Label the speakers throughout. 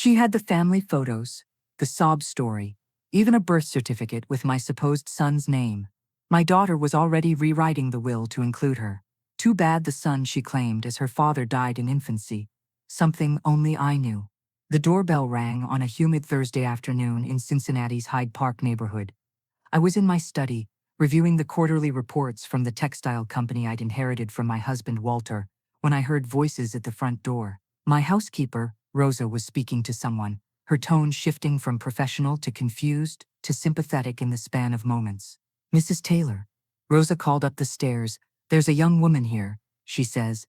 Speaker 1: She had the family photos, the sob story, even a birth certificate with my supposed son's name. My daughter was already rewriting the will to include her. Too bad the son she claimed as her father died in infancy, something only I knew. The doorbell rang on a humid Thursday afternoon in Cincinnati's Hyde Park neighborhood. I was in my study, reviewing the quarterly reports from the textile company I'd inherited from my husband Walter, when I heard voices at the front door. My housekeeper, Rosa, was speaking to someone, her tone shifting from professional to confused to sympathetic in the span of moments. "Mrs. Taylor." Rosa called up the stairs. "There's a young woman here. She's your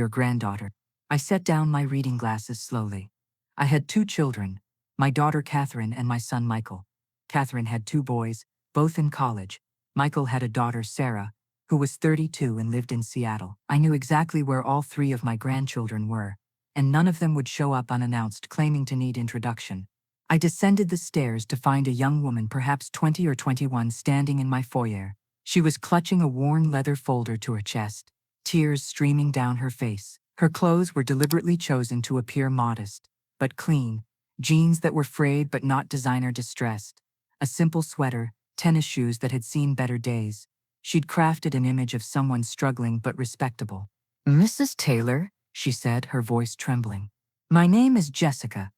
Speaker 1: granddaughter." I set down my reading glasses slowly. I had two children, my daughter Catherine and my son Michael. Catherine had two boys, both in college. Michael had a daughter, Sarah, who was 32 and lived in Seattle. I knew exactly where all three of my grandchildren were, and none of them would show up unannounced claiming to need introduction. I descended the stairs to find a young woman, perhaps 20 or 21, standing in my foyer. She was clutching a worn leather folder to her chest, tears streaming down her face. Her clothes were deliberately chosen to appear modest, but clean, jeans that were frayed but not designer distressed, a simple sweater, tennis shoes that had seen better days. She'd crafted an image of someone struggling but respectable. "Mrs. Taylor," she said, her voice trembling. "My name is Jessica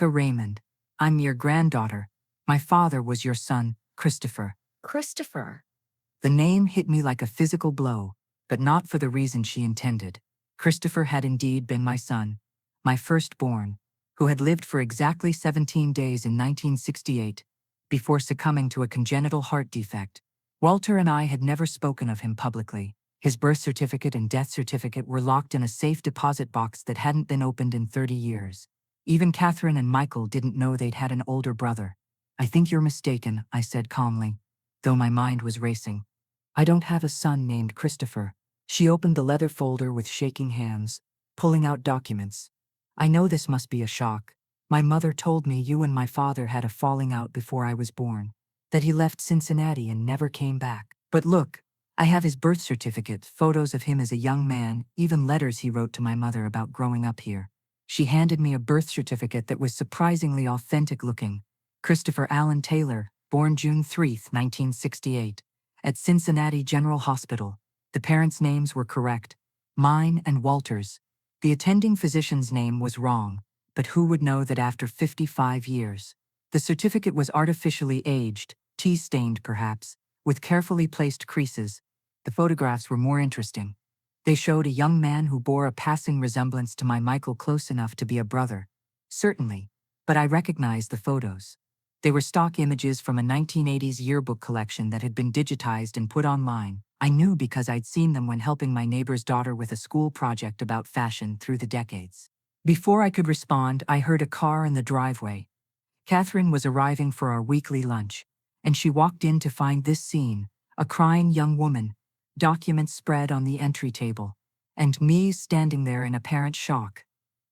Speaker 1: Raymond. I'm your granddaughter. My father was your son, Christopher." Christopher. The name hit me like a physical blow, but not for the reason she intended. Christopher had indeed been my son, my firstborn, who had lived for exactly 17 days in 1968, before succumbing to a congenital heart defect. Walter and I had never spoken of him publicly. His birth certificate and death certificate were locked in a safe deposit box that hadn't been opened in 30 years. Even Catherine and Michael didn't know they'd had an older brother. "I think you're mistaken," I said calmly, though my mind was racing. "I don't have a son named Christopher." She opened the leather folder with shaking hands, pulling out documents. "I know this must be a shock. My mother told me you and my father had a falling out before I was born, that he left Cincinnati and never came back. But look, I have his birth certificate, photos of him as a young man, even letters he wrote to my mother about growing up here." She handed me a birth certificate that was surprisingly authentic looking. "Christopher Allen Taylor, born June 3, 1968, at Cincinnati General Hospital." The parents' names were correct, mine and Walter's. The attending physician's name was wrong, but who would know that after 55 years? The certificate was artificially aged, tea-stained perhaps, with carefully placed creases. The photographs were more interesting. They showed a young man who bore a passing resemblance to my Michael, close enough to be a brother. Certainly, but I recognized the photos. They were stock images from a 1980s yearbook collection that had been digitized and put online. I knew because I'd seen them when helping my neighbor's daughter with a school project about fashion through the decades. Before I could respond, I heard a car in the driveway. Catherine was arriving for our weekly lunch, and she walked in to find this scene: a crying young woman, documents spread on the entry table, and me standing there in apparent shock.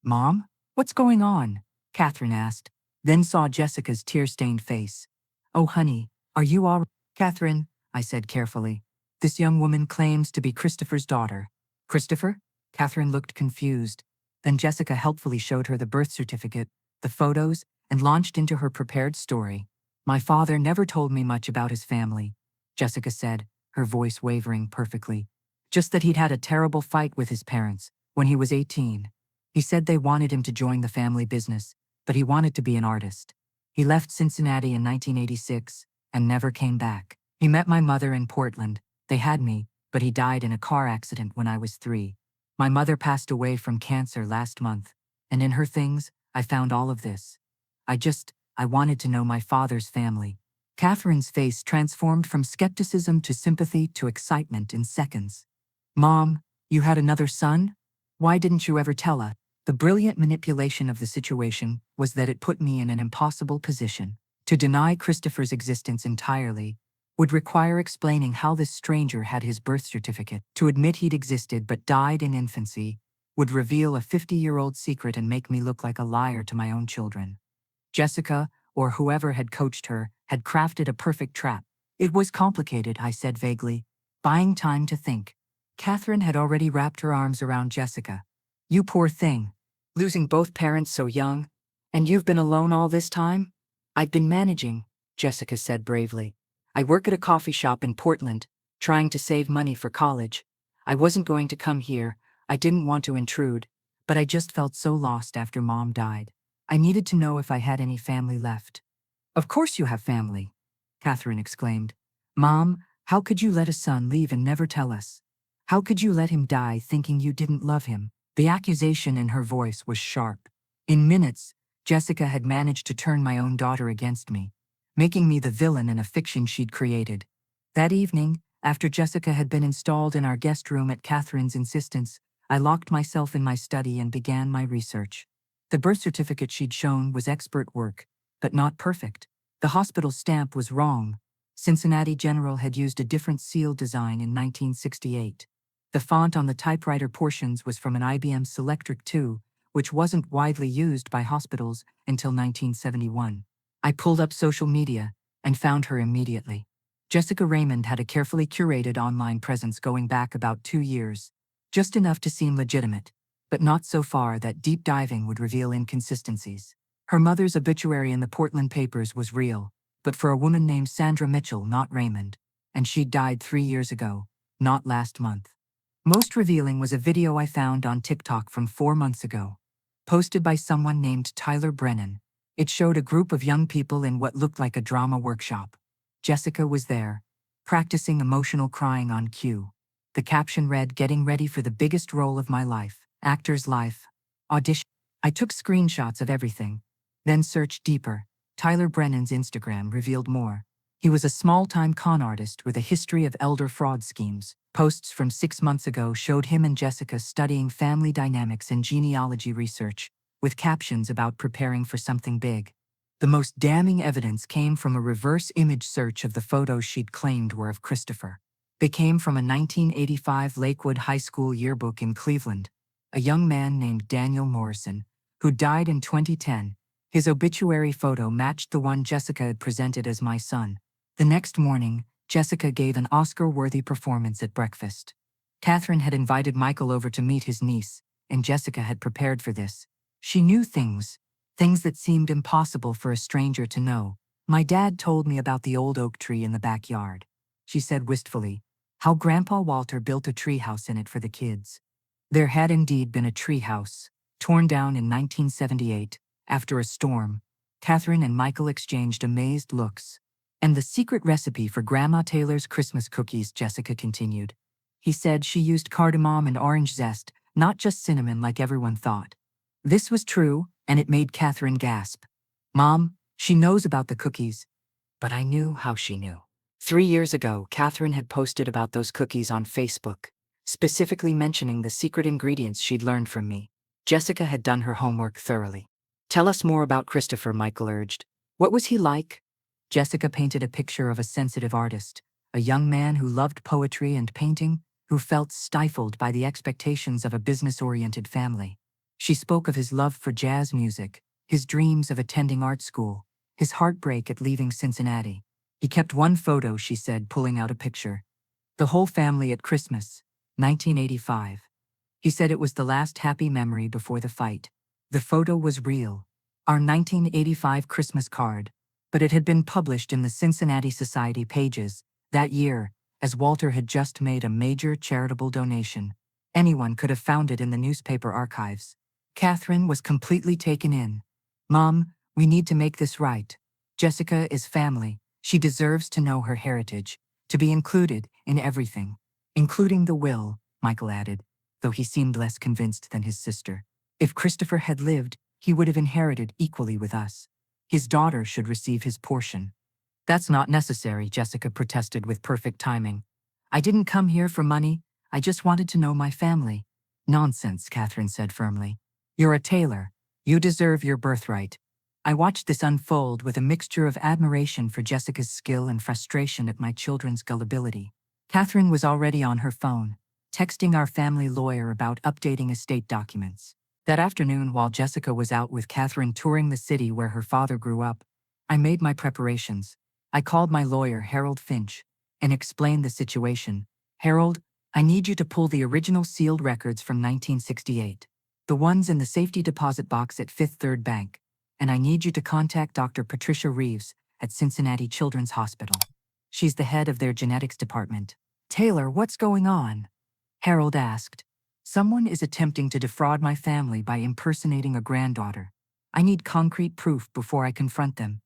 Speaker 1: "Mom, what's going on?" Catherine asked, then saw Jessica's tear-stained face. "Oh, honey, are you all right?" "Catherine," I said carefully, "this young woman claims to be Christopher's daughter." "Christopher?" Catherine looked confused. Then Jessica helpfully showed her the birth certificate, the photos, and launched into her prepared story. "My father never told me much about his family," Jessica said, her voice wavering perfectly. "Just that he'd had a terrible fight with his parents when he was 18. He said they wanted him to join the family business, but he wanted to be an artist. He left Cincinnati in 1986 and never came back. He met my mother in Portland. They had me, but he died in a car accident when I was 3. My mother passed away from cancer last month, and in her things, I found all of this. I wanted to know my father's family." Catherine's face transformed from skepticism to sympathy to excitement in seconds. "Mom, you had another son? Why didn't you ever tell us?" The brilliant manipulation of the situation was that it put me in an impossible position. To deny Christopher's existence entirely would require explaining how this stranger had his birth certificate. To admit he'd existed but died in infancy would reveal a 50-year-old secret and make me look like a liar to my own children. Jessica, or whoever had coached her, had crafted a perfect trap. "It was complicated," I said vaguely, buying time to think. Catherine had already wrapped her arms around Jessica. "You poor thing. Losing both parents so young? And you've been alone all this time? I've been managing, Jessica said bravely. I work at a coffee shop in Portland, trying to save money for college. I wasn't going to come here, I didn't want to intrude, but I just felt so lost after Mom died. I needed to know if I had any family left. Of course you have family, Catherine exclaimed. Mom, how could you let a son leave and never tell us? How could you let him die thinking you didn't love him? The accusation in her voice was sharp. In minutes, Jessica had managed to turn my own daughter against me, making me the villain in a fiction she'd created. That evening, after Jessica had been installed in our guest room at Catherine's insistence, I locked myself in my study and began my research. The birth certificate she'd shown was expert work, but not perfect. The hospital stamp was wrong. Cincinnati General had used a different seal design in 1968. The font on the typewriter portions was from an IBM Selectric II, which wasn't widely used by hospitals until 1971. I pulled up social media and found her immediately. Jessica Raymond had a carefully curated online presence going back about 2 years, just enough to seem legitimate, but not so far that deep diving would reveal inconsistencies. Her mother's obituary in the Portland papers was real, but for a woman named Sandra Mitchell, not Raymond, and she'd died 3 years ago, not last month. Most revealing was a video I found on TikTok from 4 months ago, posted by someone named Tyler Brennan. It showed a group of young people in what looked like a drama workshop. Jessica was there, practicing emotional crying on cue. The caption read, "Getting ready for the biggest role of my life, actor's life, audition." I took screenshots of everything, then searched deeper. Tyler Brennan's Instagram revealed more. He was a small-time con artist with a history of elder fraud schemes. Posts from 6 months ago showed him and Jessica studying family dynamics and genealogy research, with captions about preparing for something big. The most damning evidence came from a reverse image search of the photos she'd claimed were of Christopher. They came from a 1985 Lakewood High School yearbook in Cleveland. A young man named Daniel Morrison, who died in 2010. His obituary photo matched the one Jessica had presented as my son. The next morning, Jessica gave an Oscar-worthy performance at breakfast. Catherine had invited Michael over to meet his niece, and Jessica had prepared for this. She knew things that seemed impossible for a stranger to know. My dad told me about the old oak tree in the backyard, she said wistfully, how Grandpa Walter built a treehouse in it for the kids. There had indeed been a treehouse, torn down in 1978, after a storm. Catherine and Michael exchanged amazed looks. And the secret recipe for Grandma Taylor's Christmas cookies, Jessica continued. He said she used cardamom and orange zest, not just cinnamon like everyone thought. This was true, and it made Catherine gasp. Mom, she knows about the cookies. But I knew how she knew. 3 years ago, Catherine had posted about those cookies on Facebook, specifically mentioning the secret ingredients she'd learned from me. Jessica had done her homework thoroughly. Tell us more about Christopher, Michael urged. What was he like? Jessica painted a picture of a sensitive artist, a young man who loved poetry and painting, who felt stifled by the expectations of a business-oriented family. She spoke of his love for jazz music, his dreams of attending art school, his heartbreak at leaving Cincinnati. He kept one photo, she said, pulling out a picture. The whole family at Christmas, 1985. He said it was the last happy memory before the fight. The photo was real, our 1985 Christmas card, but it had been published in the Cincinnati Society pages that year, as Walter had just made a major charitable donation. Anyone could have found it in the newspaper archives. Catherine was completely taken in. Mom, we need to make this right. Jessica is family. She deserves to know her heritage, to be included in everything, including the will, Michael added, though he seemed less convinced than his sister. If Christopher had lived, he would have inherited equally with us. His daughter should receive his portion. That's not necessary, Jessica protested with perfect timing. I didn't come here for money, I just wanted to know my family. Nonsense, Catherine said firmly. You're a tailor. You deserve your birthright. I watched this unfold with a mixture of admiration for Jessica's skill and frustration at my children's gullibility. Catherine was already on her phone, texting our family lawyer about updating estate documents. That afternoon, while Jessica was out with Catherine touring the city where her father grew up, I made my preparations. I called my lawyer, Harold Finch, and explained the situation. Harold, I need you to pull the original sealed records from 1968. The ones in the safety deposit box at Fifth Third Bank. And I need you to contact Dr. Patricia Reeves at Cincinnati Children's Hospital. She's the head of their genetics department. Taylor, what's going on? Harold asked. Someone is attempting to defraud my family by impersonating a granddaughter. I need concrete proof before I confront them.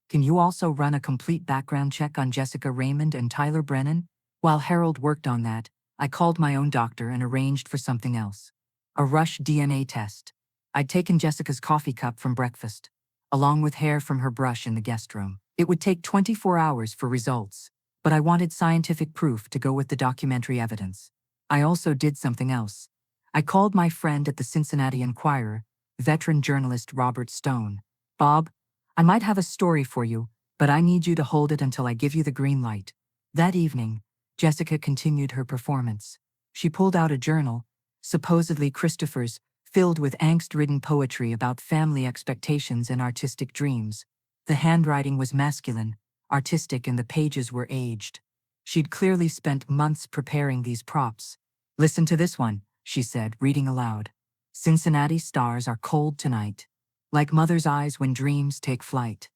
Speaker 1: Can you also run a complete background check on Jessica Raymond and Tyler Brennan? While Harold worked on that, I called my own doctor and arranged for something else. A rush DNA test. I'd taken Jessica's coffee cup from breakfast, along with hair from her brush in the guest room. It would take 24 hours for results, but I wanted scientific proof to go with the documentary evidence. I also did something else. I called my friend at the Cincinnati Enquirer, veteran journalist Robert Stone. Bob, I might have a story for you, but I need you to hold it until I give you the green light. That evening, Jessica continued her performance. She pulled out a journal, supposedly Christopher's, filled with angst-ridden poetry about family expectations and artistic dreams. The handwriting was masculine, artistic, and the pages were aged. She'd clearly spent months preparing these props. Listen to this one, she said, reading aloud. Cincinnati stars are cold tonight, like mother's eyes when dreams take flight.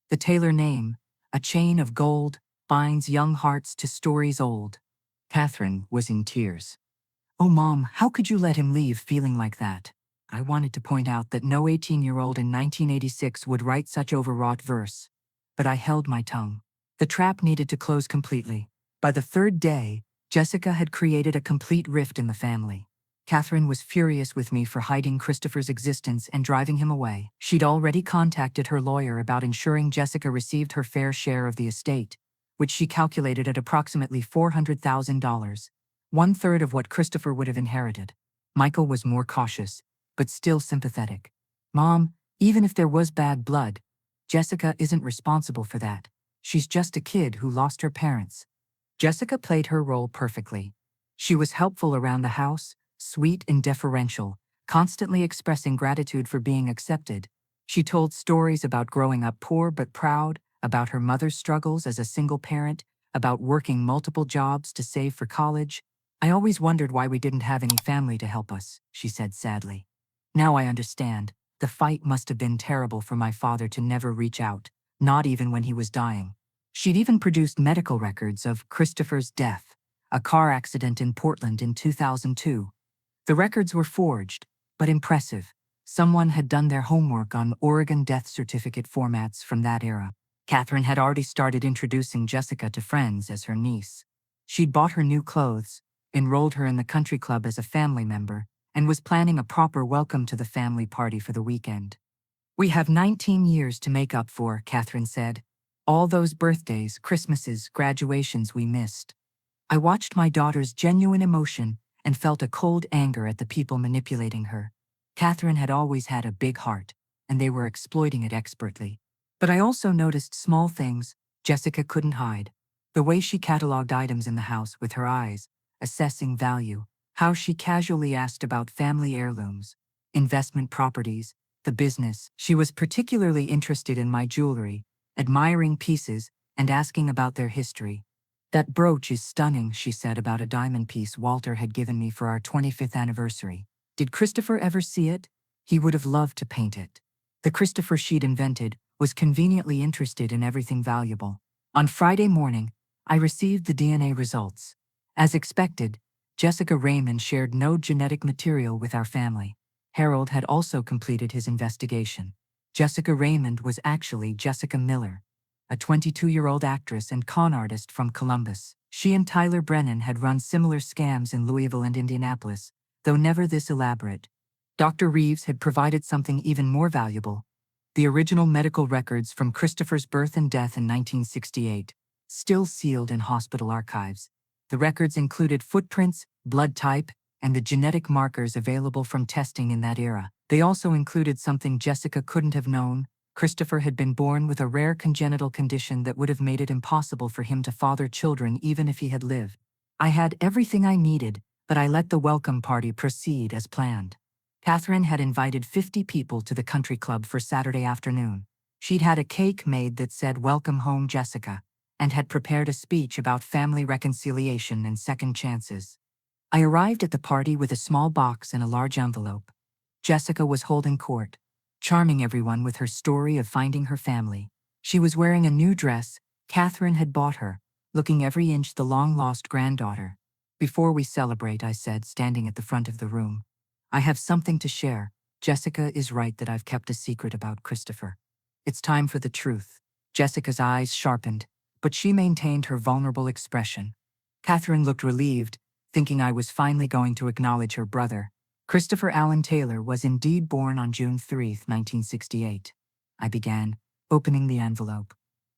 Speaker 1: The Taylor name, a chain of gold, binds young hearts to stories old. Catherine was in tears. Oh, Mom, how could you let him leave feeling like that? I wanted to point out that no 18-year-old in 1986 would write such overwrought verse. But I held my tongue. The trap needed to close completely. By the third day, Jessica had created a complete rift in the family. Catherine was furious with me for hiding Christopher's existence and driving him away. She'd already contacted her lawyer about ensuring Jessica received her fair share of the estate, which she calculated at approximately $400,000, one-third of what Christopher would have inherited. Michael was more cautious, but still sympathetic. Mom, even if there was bad blood, Jessica isn't responsible for that. She's just a kid who lost her parents. Jessica played her role perfectly. She was helpful around the house, sweet and deferential, constantly expressing gratitude for being accepted. She told stories about growing up poor but proud, about her mother's struggles as a single parent, about working multiple jobs to save for college. I always wondered why we didn't have any family to help us, she said sadly. Now I understand. The fight must have been terrible for my father to never reach out, not even when he was dying. She'd even produced medical records of Christopher's death, a car accident in Portland in 2002. The records were forged, but impressive. Someone had done their homework on Oregon death certificate formats from that era. Catherine had already started introducing Jessica to friends as her niece. She'd bought her new clothes, enrolled her in the country club as a family member, and was planning a proper welcome to the family party for the weekend. We have 19 years to make up for, Catherine said. All those birthdays, Christmases, graduations we missed. I watched my daughter's genuine emotion and felt a cold anger at the people manipulating her. Catherine had always had a big heart, and they were exploiting it expertly. But I also noticed small things Jessica couldn't hide. The way she cataloged items in the house with her eyes, assessing value, how she casually asked about family heirlooms, investment properties, the business. She was particularly interested in my jewelry, admiring pieces, and asking about their history. That brooch is stunning, she said about a diamond piece Walter had given me for our 25th anniversary. Did Christopher ever see it? He would have loved to paint it. The Christopher she'd invented was conveniently interested in everything valuable. On Friday morning, I received the DNA results. As expected, Jessica Raymond shared no genetic material with our family. Harold had also completed his investigation. Jessica Raymond was actually Jessica Miller, a 22-year-old actress and con artist from Columbus. She and Tyler Brennan had run similar scams in Louisville and Indianapolis, though never this elaborate. Dr. Reeves had provided something even more valuable: the original medical records from Christopher's birth and death in 1968, still sealed in hospital archives. The records included footprints, blood type, and the genetic markers available from testing in that era. They also included something Jessica couldn't have known. Christopher had been born with a rare congenital condition that would have made it impossible for him to father children even if he had lived. I had everything I needed, but I let the welcome party proceed as planned. Catherine had invited 50 people to the country club for Saturday afternoon. She'd had a cake made that said "Welcome home, Jessica," and had prepared a speech about family reconciliation and second chances. I arrived at the party with a small box and a large envelope. Jessica was holding court, charming everyone with her story of finding her family. She was wearing a new dress Catherine had bought her, looking every inch the long-lost granddaughter. "Before we celebrate," I said, standing at the front of the room, "I have something to share. Jessica is right that I've kept a secret about Christopher. It's time for the truth." Jessica's eyes sharpened, but she maintained her vulnerable expression. Catherine looked relieved, thinking I was finally going to acknowledge her brother. "Christopher Allen Taylor was indeed born on June 3, 1968. I began, opening the envelope.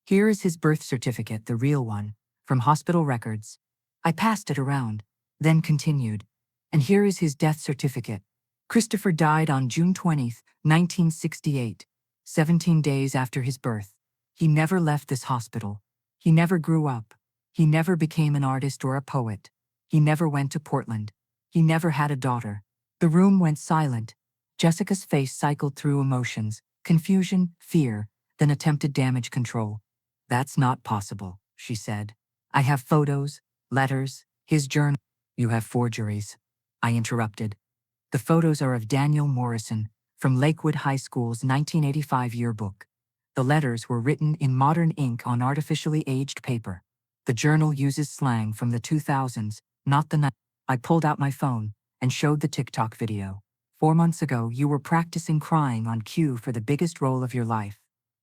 Speaker 1: "Here is his birth certificate, the real one, from hospital records." I passed it around, then continued. "And here is his death certificate. Christopher died on June 20, 1968, 17 days after his birth. He never left this hospital. He never grew up. He never became an artist or a poet. He never went to Portland. He never had a daughter." The room went silent. Jessica's face cycled through emotions, confusion, fear, then attempted damage control. "That's not possible," she said. "I have photos, letters, his journal." "You have forgeries," I interrupted. "The photos are of Daniel Morrison, from Lakewood High School's 1985 yearbook. The letters were written in modern ink on artificially aged paper. The journal uses slang from the 2000s, not the 90s. I pulled out my phone and showed the TikTok video. "4 months ago, you were practicing crying on cue for the biggest role of your life.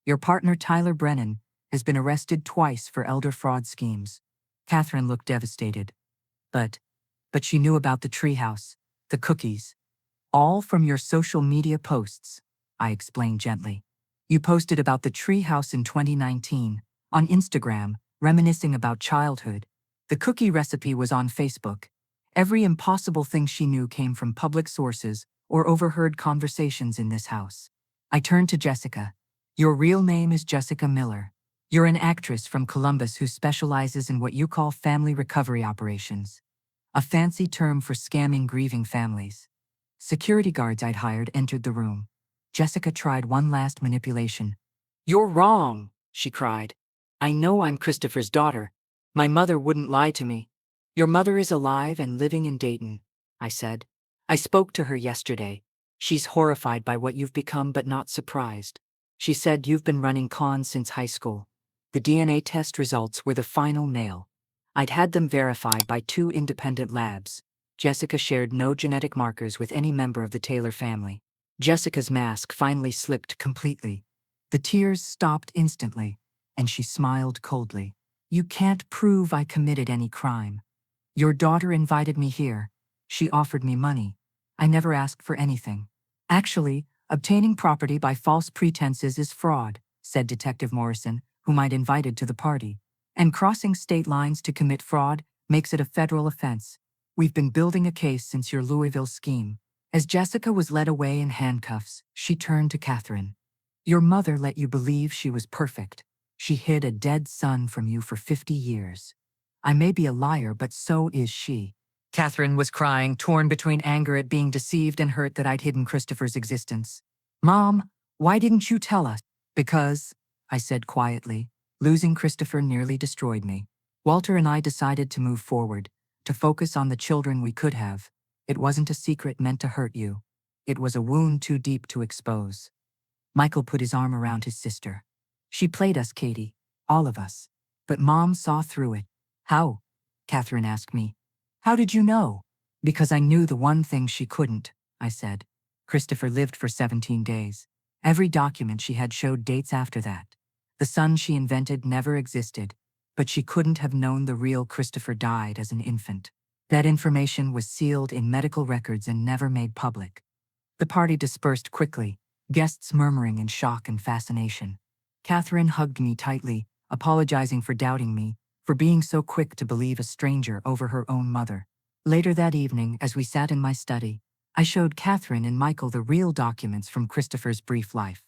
Speaker 1: Your partner, Tyler Brennan, has been arrested twice for elder fraud schemes." Catherine looked devastated. But she knew about the treehouse, the cookies. "All from your social media posts," I explained gently. "You posted about the treehouse in 2019, on Instagram, reminiscing about childhood. The cookie recipe was on Facebook. Every impossible thing she knew came from public sources or overheard conversations in this house." I turned to Jessica. "Your real name is Jessica Miller. You're an actress from Columbus who specializes in what you call family recovery operations, a fancy term for scamming grieving families." Security guards I'd hired entered the room. Jessica tried one last manipulation. "You're wrong," she cried. "I know I'm Christopher's daughter. My mother wouldn't lie to me." "Your mother is alive and living in Dayton," I said. "I spoke to her yesterday. She's horrified by what you've become but not surprised. She said you've been running cons since high school." The DNA test results were the final nail. I'd had them verified by 2 independent labs. Jessica shared no genetic markers with any member of the Taylor family. Jessica's mask finally slipped completely. The tears stopped instantly, and she smiled coldly. "You can't prove I committed any crime. Your daughter invited me here. She offered me money. I never asked for anything." "Actually, obtaining property by false pretenses is fraud," said Detective Morrison, whom I'd invited to the party. "And crossing state lines to commit fraud makes it a federal offense. We've been building a case since your Louisville scheme." As Jessica was led away in handcuffs, she turned to Catherine. "Your mother let you believe she was perfect. She hid a dead son from you for 50 years. I may be a liar, but so is she." Catherine was crying, torn between anger at being deceived and hurt that I'd hidden Christopher's existence. "Mom, why didn't you tell us?" "Because," I said quietly, "losing Christopher nearly destroyed me. Walter and I decided to move forward, to focus on the children we could have. It wasn't a secret meant to hurt you. It was a wound too deep to expose." Michael put his arm around his sister. "She played us, Katie, all of us. But Mom saw through it." "How?" Catherine asked me. "How did you know?" "Because I knew the one thing she couldn't," I said. Christopher lived for 17 days. Every document she had showed dates after that. The son she invented never existed, but she couldn't have known the real Christopher died as an infant. That information was sealed in medical records and never made public. The party dispersed quickly, guests murmuring in shock and fascination. Catherine hugged me tightly, apologizing for doubting me, for being so quick to believe a stranger over her own mother. Later that evening, as we sat in my study, I showed Catherine and Michael the real documents from Christopher's brief life.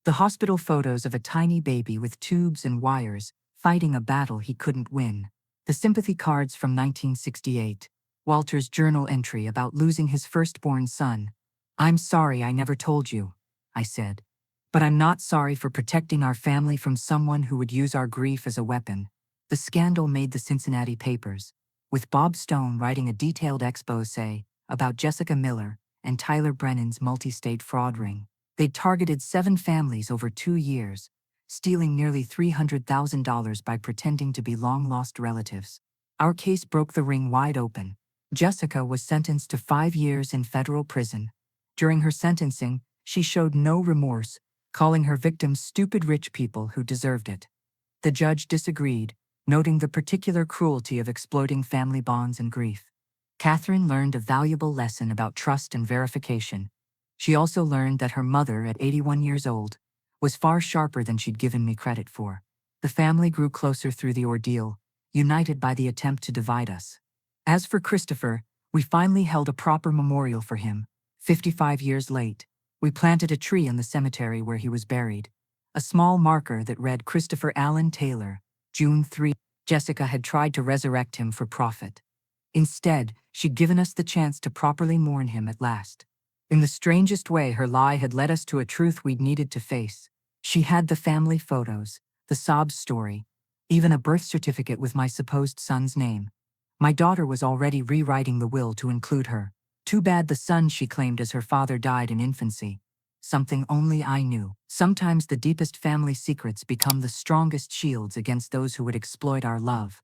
Speaker 1: The hospital photos of a tiny baby with tubes and wires, fighting a battle he couldn't win. The sympathy cards from 1968. Walter's journal entry about losing his firstborn son. "I'm sorry I never told you," I said. "But I'm not sorry for protecting our family from someone who would use our grief as a weapon." The scandal made the Cincinnati papers, with Bob Stone writing a detailed exposé about Jessica Miller and Tyler Brennan's multi-state fraud ring. They'd targeted 7 families over 2 years, stealing nearly $300,000 by pretending to be long-lost relatives. Our case broke the ring wide open. Jessica was sentenced to 5 years in federal prison. During her sentencing, she showed no remorse, calling her victims stupid rich people who deserved it. The judge disagreed, noting the particular cruelty of exploiting family bonds and grief. Catherine learned a valuable lesson about trust and verification. She also learned that her mother, at 81 years old, was far sharper than she'd given me credit for. The family grew closer through the ordeal, united by the attempt to divide us. As for Christopher, we finally held a proper memorial for him. 55 years late, we planted a tree in the cemetery where he was buried. A small marker that read Christopher Allen Taylor, June 3. Jessica had tried to resurrect him for profit. Instead, she'd given us the chance to properly mourn him at last. In the strangest way, her lie had led us to a truth we'd needed to face. She had the family photos, the sob story, even a birth certificate with my supposed son's name. My daughter was already rewriting the will to include her. Too bad the son she claimed as her father died in infancy. Something only I knew. Sometimes the deepest family secrets become the strongest shields against those who would exploit our love.